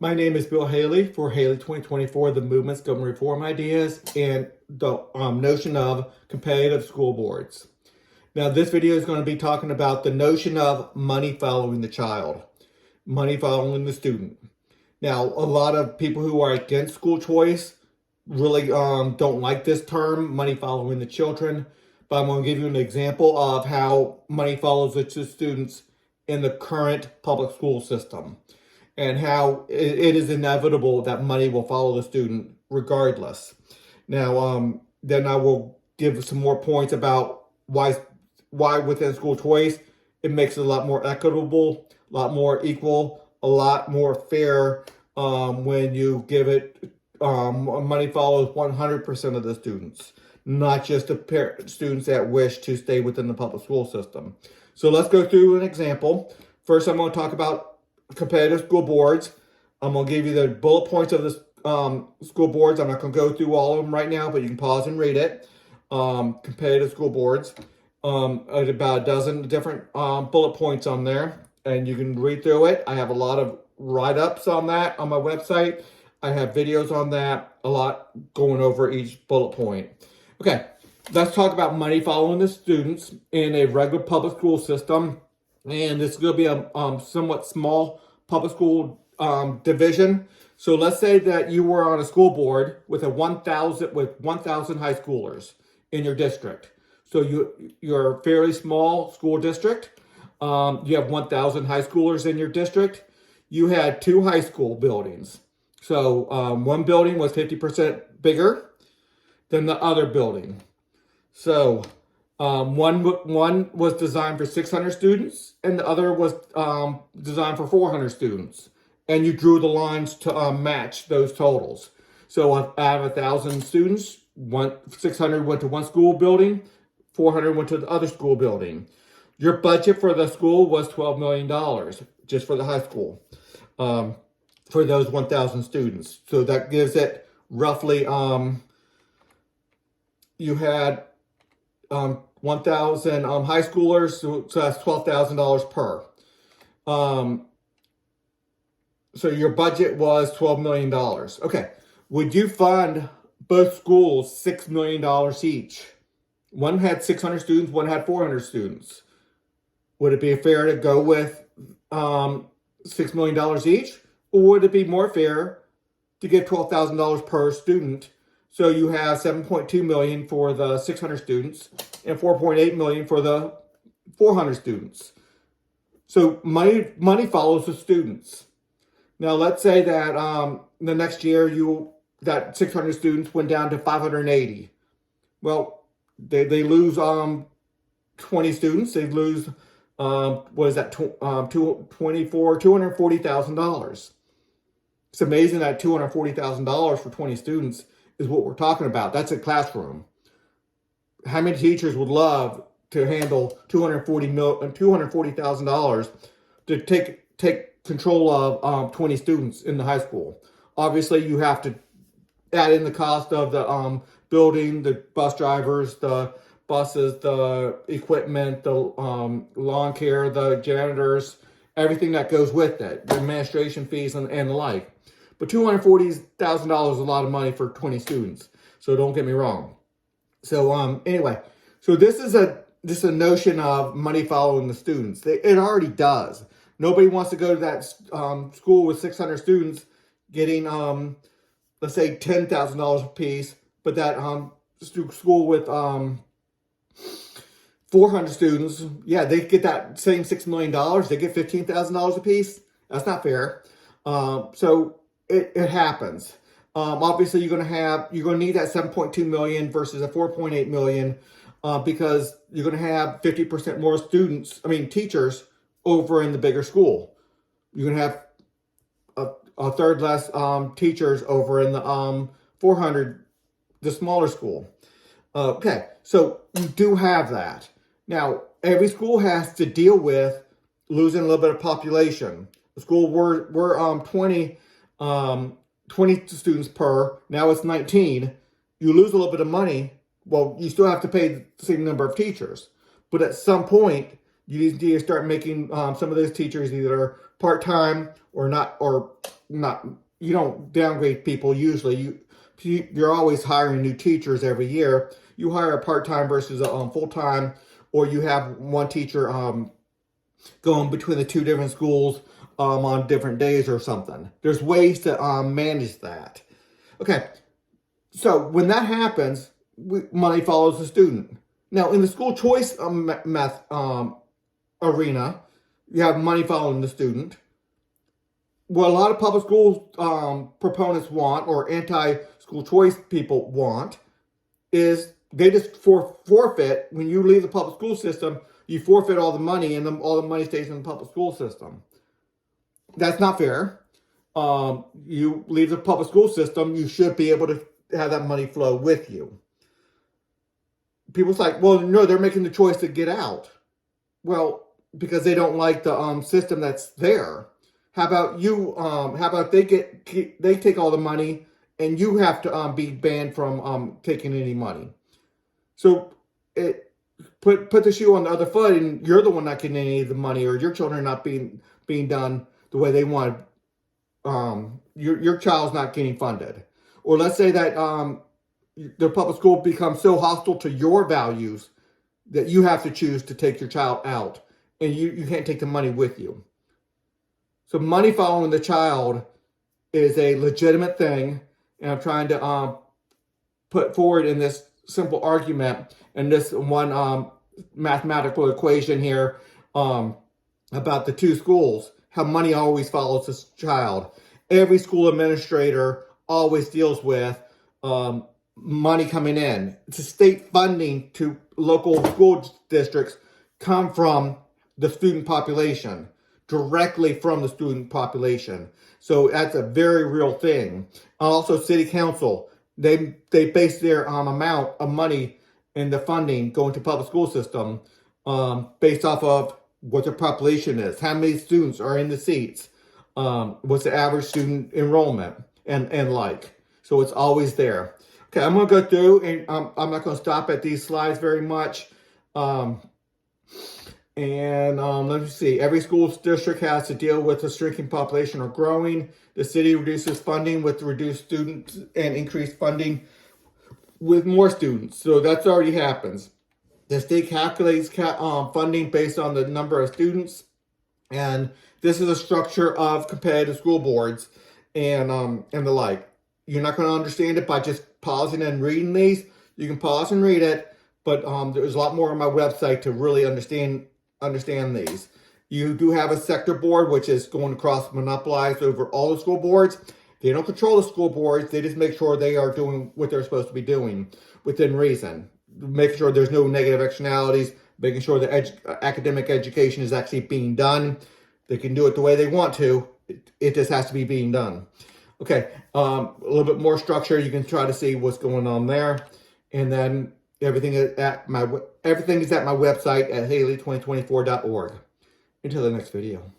My name is Bill Haley for Haley 2024, the Movement's Government Reform Ideas and the notion of competitive school boards. Now, this video is going to be talking about the notion of money following the child, money following the student. Now, a lot of people who are against school choice really don't like this term, money following the children, but I'm going to give you an example of how money follows the students in the current public school system, and how it is inevitable that money will follow the student regardless. Now, then I will give some more points about why within school choice it makes it a lot more equitable, a lot more equal, a lot more fair when you give it money follows 100% of the students, not just the students that wish to stay within the public school system. So let's go through an example. First, I'm going to talk about competitive school boards. I'm going to give you the bullet points of the school boards. I'm not going to go through all of them right now, but you can pause and read it. Competitive school boards. About a dozen different bullet points on there, and you can read through it. I have a lot of write-ups on that on my website. I have videos on that, a lot going over each bullet point. Okay, let's talk about money following the students in a regular public school system. And this is going to be a somewhat small public school division. So let's say that you were on a school board with 1,000 high schoolers in your district. So you're a fairly small school district. You have 1,000 high schoolers in your district. You had 2 high school buildings. So one building was 50% bigger than the other building. So one was designed for 600 students, and the other was designed for 400 students. And you drew the lines to match those totals. So out of 1,000 students, 600 went to one school building, 400 went to the other school building. Your budget for the school was $12 million, just for the high school, for those 1,000 students. So that gives it roughly, you had 1,000 high schoolers, so that's $12,000 per. So your budget was $12 million. Okay, would you fund both schools $6 million each? One had 600 students, one had 400 students. Would it be fair to go with $6 million each? Or would it be more fair to give $12,000 per student? So you have $7.2 million for the 600 students and $4.8 million for the 400 students. So money follows the students. Now let's say that the next year that 600 students went down to 580. Well, they lose 20 students. They lose what is that? $240,000. It's amazing that $240,000 for 20 students is what we're talking about. That's a classroom. How many teachers would love to handle $240,000 to take control of 20 students in the high school? Obviously, you have to add in the cost of the building, the bus drivers, the buses, the equipment, the lawn care, the janitors, everything that goes with it, the administration fees and the like. But $240,000 is a lot of money for 20 students. So don't get me wrong. So anyway, so this is a notion of money following the students. It already does. Nobody wants to go to that school with 600 students getting let's say $10,000 a piece, but that school with 400 students, yeah, they get that same $6 million. They get $15,000 a piece. That's not fair. So it happens. Obviously, you're going to need that 7.2 million versus a 4.8 million because you're going to have 50% more teachers over in the bigger school. You're going to have a third less teachers over in the 400, the smaller school. Okay, so you do have that. Now, every school has to deal with losing a little bit of population. The school were 20 students per, now it's 19. You lose a little bit of money. Well, you still have to pay the same number of teachers. But at some point, you need to start making some of those teachers either part-time or not, or you don't downgrade people usually. You're always hiring new teachers every year. You hire a part-time versus a full-time, or you have one teacher going between the two different schools on different days or something. There's ways to manage that. Okay, so when that happens, money follows the student. Now, in the school choice arena, you have money following the student. What a lot of public school proponents want, or anti-school choice people want, is they just forfeit. When you leave the public school system, you forfeit all the money, and all the money stays in the public school system. That's not fair. You leave the public school system, you should be able to have that money flow with you. People's like, well, no, they're making the choice to get out. Well, because they don't like the system that's there. How about you? How about they take all the money, and you have to be banned from taking any money? So put the shoe on the other foot, and you're the one not getting any of the money, or your children are not being done the way they want. Your child's not getting funded. Or let's say that the public school becomes so hostile to your values that you have to choose to take your child out, and you can't take the money with you. So money following the child is a legitimate thing, and I'm trying to put forward in this simple argument and this one mathematical equation here about the two schools, how money always follows this child. Every school administrator always deals with money coming in. The state funding to local school districts come from the student population, directly from the student population. So that's a very real thing. Also, city council, they base their amount of money and the funding going to public school system based off of what the population is, how many students are in the seats, what's the average student enrollment, and like. So it's always there. Okay, I'm going to go through, and I'm not going to stop at these slides very much. Let me see. Every school district has to deal with a shrinking population or growing. The city reduces funding with reduced students and increased funding with more students. So that's already happens. The state calculates funding based on the number of students. And this is a structure of competitive school boards and the like. You're not going to understand it by just pausing and reading these. You can pause and read it, but there's a lot more on my website to really understand these. You do have a sector board, which is going to monopolize over all the school boards. They don't control the school boards. They just make sure they are doing what they're supposed to be doing within reason. Making sure there's no negative externalities, making sure the academic education is actually being done. They can do it the way they want to. It just has to be being done. Okay, a little bit more structure. You can try to see what's going on there. And then everything is at my website at haley2024.org. Until the next video.